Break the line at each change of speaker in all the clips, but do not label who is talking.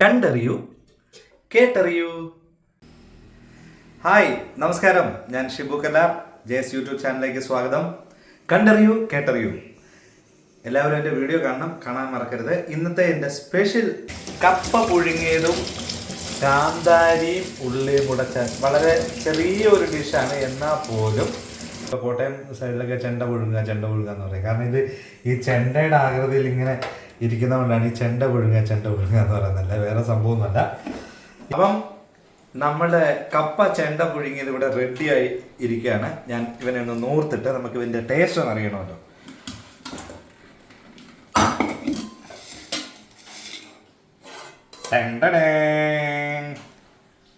കണ്ടറിയൂ കേട്ടറിയൂ. Hi, നമസ്കാരം. ഞാൻ Shibu Kallar. ജെസ് YouTube ചാനലിലേക്ക് സ്വാഗതം. കണ്ടറിയൂ കേട്ടറിയൂ. എല്ലാവരും എൻ്റെ വീഡിയോ കാണാൻ മറക്കരുത്. ഇന്നത്തെ എൻ്റെ സ്പെഷ്യൽ കപ്പ പുഴുങ്ങിയതും കാന്താരിയും ഉള്ളിയും കൂടെ വളരെ ചെറിയൊരു ഡിഷാണ്. എന്നാൽ പോലും ഇപ്പോൾ കോട്ടയം സൈഡിലൊക്കെ ചെണ്ട പുഴുങ്ങുക എന്ന് പറയും. കാരണം ഇത് ഈ ചെണ്ടയുടെ ആകൃതിയിൽ ഇങ്ങനെ ഇരിക്കുന്നതുകൊണ്ടാണ് ഈ ചെണ്ട പുഴുങ്ങുക എന്ന് പറയുന്നില്ല, വേറെ സംഭവമൊന്നുമല്ല. അപ്പം നമ്മുടെ കപ്പ ചെണ്ട പുഴുങ്ങിയത് ഇവിടെ റെഡിയായി ഇരിക്കുകയാണ്. ഞാൻ ഇവനെ ഒന്ന് നൂർത്തിട്ട് നമുക്ക് ഇതിൻ്റെ ടേസ്റ്റ് ഒന്ന് അറിയണമല്ലോ.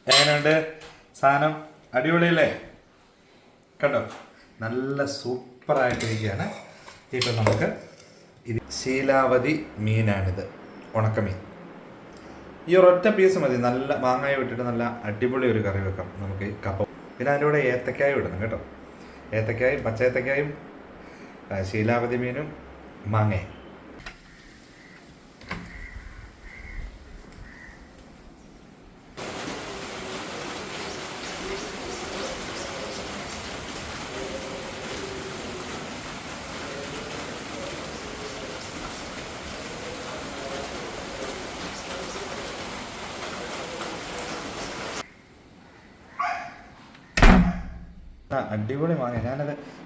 എങ്ങനെയുണ്ട് സാധനം? അടിപൊളിയല്ലേ? കണ്ടോ, നല്ല സൂപ്പറായിട്ടിരിക്കുകയാണ്. ഇപ്പം നമുക്ക് ഇത് ശീലാവതി മീനാണിത്, ഉണക്കമീൻ. ഈ ഒരൊറ്റ പീസ് മതി. നല്ല മാങ്ങായ വിട്ടിട്ട് നല്ല അടിപൊളി ഒരു കറി വെക്കാം നമുക്ക് ഈ കപ്പ. പിന്നെ അതിൻ്റെ കൂടെ ഏത്തക്കായും ഇടണം കേട്ടോ. ഏത്തക്കായും പച്ച ഏത്തക്കായും ശീലാവതി മീനും മാങ്ങയും. അടിപൊളി മാങ്ങ.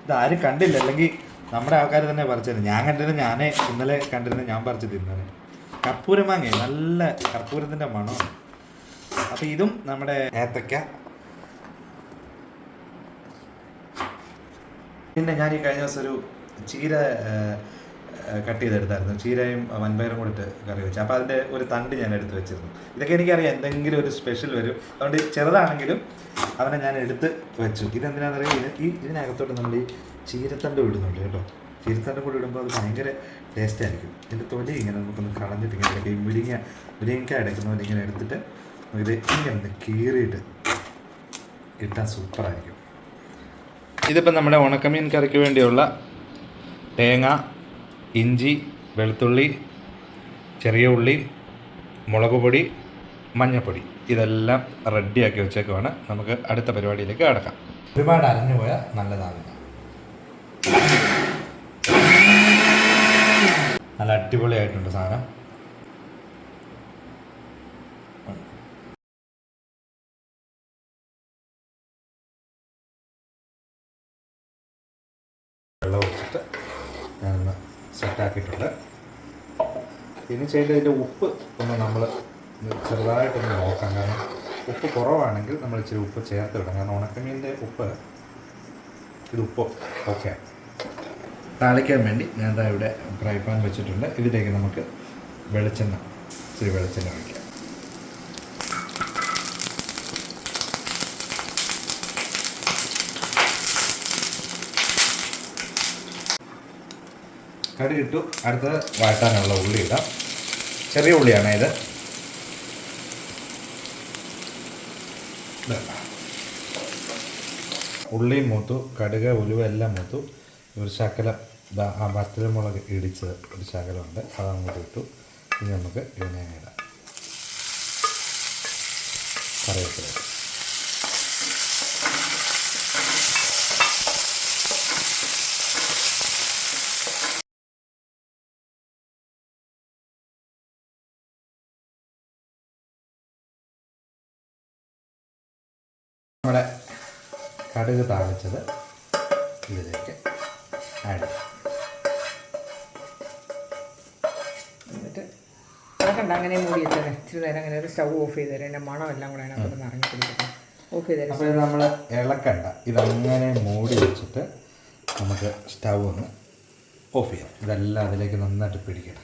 ഇത് ആരും കണ്ടില്ല, അല്ലെങ്കിൽ നമ്മുടെ ആൾക്കാർ തന്നെ പറിച്ചത്. ഞാൻ കണ്ടിരുന്നത്, ഇന്നലെ കണ്ടിരുന്നത് ഞാൻ പറിച്ച് തിന്നാണ്. കർപ്പൂര മാങ്ങ, നല്ല കർപ്പൂരത്തിൻ്റെ മണമാണ്. അപ്പം ഇതും നമ്മുടെ ഏത്തക്ക. പിന്നെ ഞാൻ ഈ കഴിഞ്ഞ ദിവസം ഒരു ചീര കട്ട് ചെയ്തെടുത്തായിരുന്നു. ചീരയും വൻപയറും കൂടി ഇട്ട് കറി വെച്ചു. അപ്പോൾ അതിൻ്റെ ഒരു തണ്ട് ഞാൻ എടുത്ത് വെച്ചിരുന്നു. ഇതൊക്കെ എനിക്കറിയാം എന്തെങ്കിലും ഒരു സ്പെഷ്യൽ വരും, അതുകൊണ്ട് ചെറുതാണെങ്കിലും അവനെ ഞാൻ എടുത്ത് വെച്ചു. ഇതെന്തിനാണെന്ന് അറിയാം, ഇതിനകത്തോട്ട് നമ്മൾ ഈ ചീരത്തണ്ട് ഇടുന്നുണ്ട് കേട്ടോ. ചീരത്തണ്ട് കൂടി ഇടുമ്പോൾ അത് ഭയങ്കര ടേസ്റ്റ് ആയിരിക്കും. ഇതിൻ്റെ തൊലി ഇങ്ങനെ നമുക്കൊന്ന് കളഞ്ഞിട്ട് ഇങ്ങനെ മുരിങ്ങയ്ക്ക എടുക്കുന്ന പോലെ ഇങ്ങനെ എടുത്തിട്ട് ഇത് ഇങ്ങനെ ഒന്ന് കീറിയിട്ട് ഇട്ടാൽ സൂപ്പറായിരിക്കും. ഇതിപ്പോൾ നമ്മുടെ ഉണക്കമീൻ കറിക്ക് വേണ്ടിയുള്ള തേങ്ങ, ഇഞ്ചി, വെളുത്തുള്ളി, ചെറിയ ഉള്ളി, മുളക് പൊടി, മഞ്ഞൾപ്പൊടി ഇതെല്ലാം റെഡിയാക്കി വെച്ചേക്കുവാണ്. നമുക്ക് അടുത്ത പരിപാടിയിലേക്ക് കടക്കാം. ഒരുപാട് അരഞ്ഞു പോയാൽ നല്ലതാവില്ല. നല്ല അടിപൊളിയായിട്ടുണ്ട് സാധനം. വെള്ളം ഒഴിച്ചിട്ട് ഞാനൊന്ന് സെറ്റാക്കിയിട്ടുണ്ട്. ഇനി ചെയ്യേണ്ടതിൻ്റെ ഉപ്പ് ഒന്ന് നമ്മൾ ചെറുതായിട്ടൊന്ന് നോക്കാം. കാരണം ഉപ്പ് കുറവാണെങ്കിൽ നമ്മൾ ഇച്ചിരി ഉപ്പ് ചേർത്ത് വിടാം. കാരണം ഉണക്കമീൻ്റെ ഉപ്പ് ഓക്കെ. താളിക്കാൻ വേണ്ടി ഞാൻ ഇവിടെ ഫ്രൈ പാൻ വെച്ചിട്ടുണ്ട്. ഇതിലേക്ക് നമുക്ക് ഇച്ചിരി വെളിച്ചെണ്ണ ഒഴിക്കാം. കടുക് ഇട്ടു. അടുത്തത് വഴറ്റാനുള്ള ഉള്ളി ഇടാം. ചെറിയ ഉള്ളിയാണ് ഇത്. ഉള്ളിയും മൂത്തു, കടുക്, ഉലുവ എല്ലാം മൂത്തു. ഒരു ശകലം ആ വറ്റൽമുളക് ഇടിച്ചത് ഒരു ശകലമുണ്ട്, അത് അങ്ങോട്ട് ഇട്ടു. ഇനി നമുക്ക് ഇതിനെ ഇടാം. കറിവേപ്പില നമ്മുടെ കടുക് താളിച്ചത് ഇതിലേക്ക് ആഡ് ചെയ്യാം.
എന്നിട്ട് ഇളക്കണ്ട, അങ്ങനെ മൂടി വെച്ചേരെ. ഇച്ചിരി നേരം അങ്ങനെ ഒരു സ്റ്റൗ ഓഫ് ചെയ്ത് തരാം. എൻ്റെ മണമെല്ലാം കൂടെ അതിനകത്ത് നിറഞ്ഞു പിടിക്കട്ടെ. ഓഫ് ചെയ്ത് തരാം.
അപ്പോൾ ഇത് നമ്മൾ ഇളക്കണ്ട, ഇതങ്ങനെ മൂടി വെച്ചിട്ട് നമുക്ക് സ്റ്റൗ ഒന്ന് ഓഫ് ചെയ്യാം. ഇതെല്ലാം അതിലേക്ക് നന്നായിട്ട് പിടിക്കട്ടെ.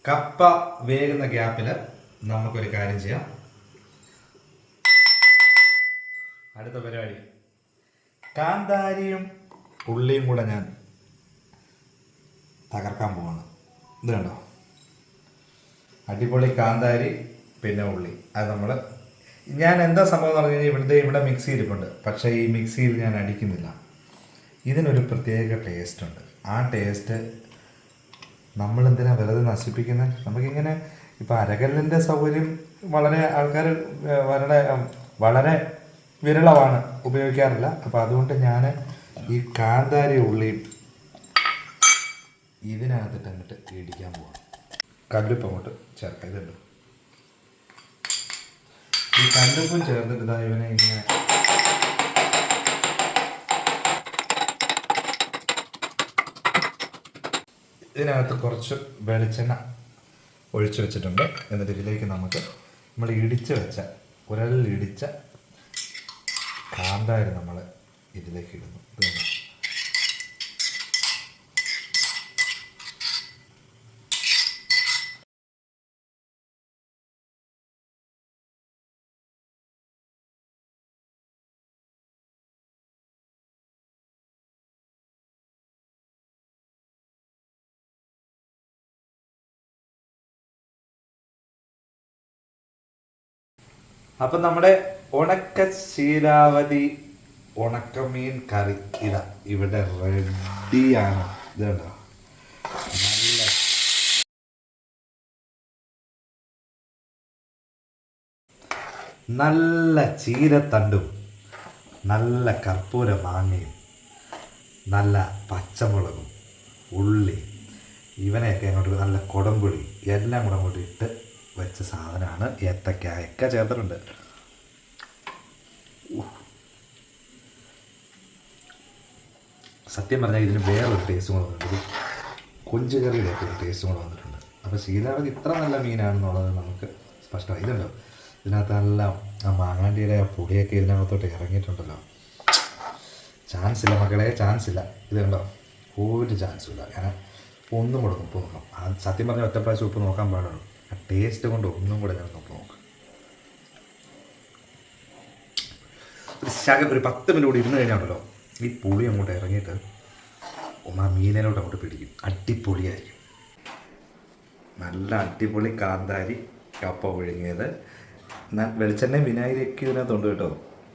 കപ്പ വേകുന്ന ഗ്യാപ്പിൽ നമുക്കൊരു കാര്യം ചെയ്യാം. അടുത്ത പരിപാടി കാന്താരിയും ഉള്ളിയും കൂടെ ഞാൻ തകർക്കാൻ പോവാണ്. ഇത് കണ്ടോ, അടിപൊളി കാന്താരി പിന്നെ ഉള്ളി. അത് ഞാൻ എന്താ സംഭവം എന്ന് പറഞ്ഞു കഴിഞ്ഞാൽ ഇവിടെ മിക്സി ഇരിപ്പുണ്ട്. പക്ഷേ ഈ മിക്സിയിൽ ഞാൻ അടിക്കുന്നില്ല. ഇതിനൊരു പ്രത്യേക ടേസ്റ്റ് ഉണ്ട്. ആ ടേസ്റ്റ് നമ്മളെന്തിനാ വെറുതെ നശിപ്പിക്കുന്നത്? നമുക്കിങ്ങനെ ഇപ്പം അരകല്ലിൻ്റെ സൗകര്യം വളരെ ആൾക്കാർ വളരെ വളരെ വിരളമാണ്, ഉപയോഗിക്കാറില്ല. അപ്പോൾ അതുകൊണ്ട് ഞാൻ ഈ കാന്താരി ഉള്ളിയും ഇതിനകത്തിട്ട് അങ്ങോട്ട് ഇടിക്കാൻ പോവാം. കല്ലുപ്പ് അങ്ങോട്ട് ചേർക്കാം. ഇതുണ്ട്, ഈ കല്ലുപ്പും ചേർന്നിട്ട് ഇതാ ഇവനെ ഇങ്ങനെ ഇതിനകത്ത് കുറച്ച് വെളിച്ചെണ്ണ ഒഴിച്ചു വെച്ചിട്ടുണ്ട്. എന്നിട്ട് ഇതിലേക്ക് നമുക്ക് നമ്മൾ ഇടിച്ച് വെച്ച ഉരലിൽ ഇടിച്ച കാന്താരി നമ്മൾ ഇതിലേക്ക് ഇടുന്നു. ഇതുകൊണ്ട് അപ്പം നമ്മുടെ ഉണക്ക ശീലാവതി ഉണക്കമീൻ കറി ഇതാ ഇവിടെ റെഡിയാണ്. ഇത് കണ്ടോ, നല്ല നല്ല ചീരത്തണ്ടും നല്ല കർപ്പൂര മാങ്ങയും നല്ല പച്ചമുളകും ഉള്ളി ഇവനെയൊക്കെ അങ്ങോട്ട് നല്ല കുടംപുളി എല്ലാം കൂടെ അങ്ങോട്ട് ഇട്ട് വെച്ച സാധനമാണ്. ഏത്തക്കായൊക്കെ ചേർത്തിട്ടുണ്ട്. സത്യം പറഞ്ഞാൽ ഇതിന് വേറൊരു ടേസ്റ്റും കൂടെ വന്നിട്ടുണ്ട്. കൊഞ്ച് കറിയുടെ ഒക്കെ ഒരു ടേസ്റ്റും കൂടെ വന്നിട്ടുണ്ട്. അപ്പോൾ ശീലാവതി ഇത്ര നല്ല മീനാണെന്നുള്ളത് നമുക്ക് സ്പഷ്ടമായി. ഇതുണ്ടോ, ഇതിനകത്ത് നല്ല ആ മാങ്ങാണ്ടിയുടെ പൊടിയൊക്കെ ഇതിനകത്തോട്ട് ഇറങ്ങിയിട്ടുണ്ടല്ലോ. ചാൻസ് ഇല്ല മക്കളെ, ചാൻസ് ഇല്ല. ഇത് കണ്ടോ, ഒരു ചാൻസും ഇല്ല. ഞാൻ ഒന്നും കൂടെ ഉപ്പ് നോക്കാം. ആ സത്യം പറഞ്ഞാൽ ഒറ്റ പ്രാവശ്യം ഉപ്പ് നോക്കാൻ പാടുള്ളൂ. ആ ടേസ്റ്റ് കൊണ്ട് ഒന്നും കൂടെ ഞാൻ ഉപ്പ് നോക്കാം. ഒരു 10 മിനിറ്റ് കൂടി ഇരുന്ന് കഴിഞ്ഞാണല്ലോ ഈ പുളി അങ്ങോട്ട് ഇറങ്ങിയിട്ട് ആ മീനിലോട്ട് അങ്ങോട്ട് പിടിക്കും. അടിപൊളിയായിരിക്കും. നല്ല അടിപൊളി കാന്താരി കപ്പ പുഴുങ്ങിയത്. വെളിച്ചെണ്ണയും വിനാഗിരിയൊക്കെ ഇതിനകത്തുണ്ട് കേട്ടോ.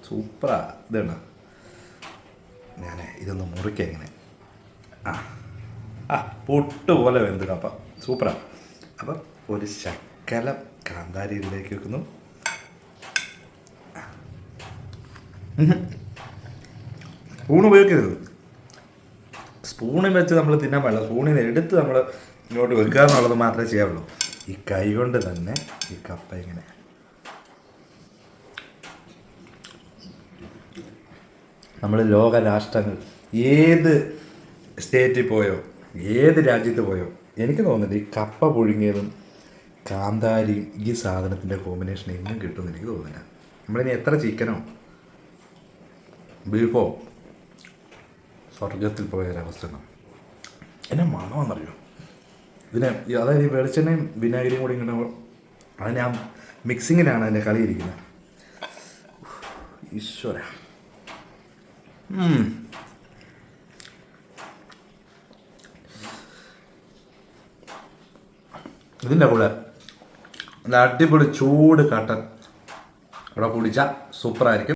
സൂപ്പറാ. ഇതുണ്ട്, ഞാൻ ഇതൊന്ന് മുറിക്കാം ഇങ്ങനെ. പൊട്ടുപോലെ വെന്ത് കപ്പ, സൂപ്പറാ. അപ്പം ഒരു ശക്കലം കാന്താരി ഇതിലേക്ക് വെക്കുന്നു. സ്പൂൺ ഉപയോഗിക്കരുത്. സ്പൂണിൽ വെച്ച് നമ്മൾ തിന്നാൻ പാടില്ല. സ്പൂണിൽ എടുത്ത് നമ്മൾ ഇങ്ങോട്ട് വെക്കുക എന്നുള്ളത് മാത്രമേ ചെയ്യാവുള്ളൂ. ഈ കൈ കൊണ്ട് തന്നെ ഈ കപ്പ ഇങ്ങനെ നമ്മൾ ലോക രാഷ്ട്രങ്ങൾ ഏത് സ്റ്റേറ്റിൽ പോയോ ഏത് രാജ്യത്ത് പോയോ എനിക്ക് തോന്നുന്നില്ല ഈ കപ്പ പുഴുങ്ങിയതും കാന്താരിയും ഈ സാധനത്തിൻ്റെ കോമ്പിനേഷൻ എങ്ങും കിട്ടുമെന്ന് എനിക്ക് തോന്നുന്നില്ല. നമ്മളിനി എത്ര ചിക്കനോ ബീഫോ സ്വർഗത്തിൽ പോയ ഒരവസ്ഥ. എന്നെ മണമെന്നറിയോ ഇതിനെ, അതായത് ഈ വെളിച്ചെണ്ണയും വിനാഗിരിയും കൂടി ഇങ്ങനെ അതിന് ആ മിക്സിങ്ങിലാണ് അതിൻ്റെ കളി ഇരിക്കുന്നത്. ഈശ്വര. ഇതിൻ്റെ കൂടെ നല്ല അടിപൊളി ചൂട് കട്ടൻ ഇവിടെ കുടിച്ചാൽ സൂപ്പറായിരിക്കും.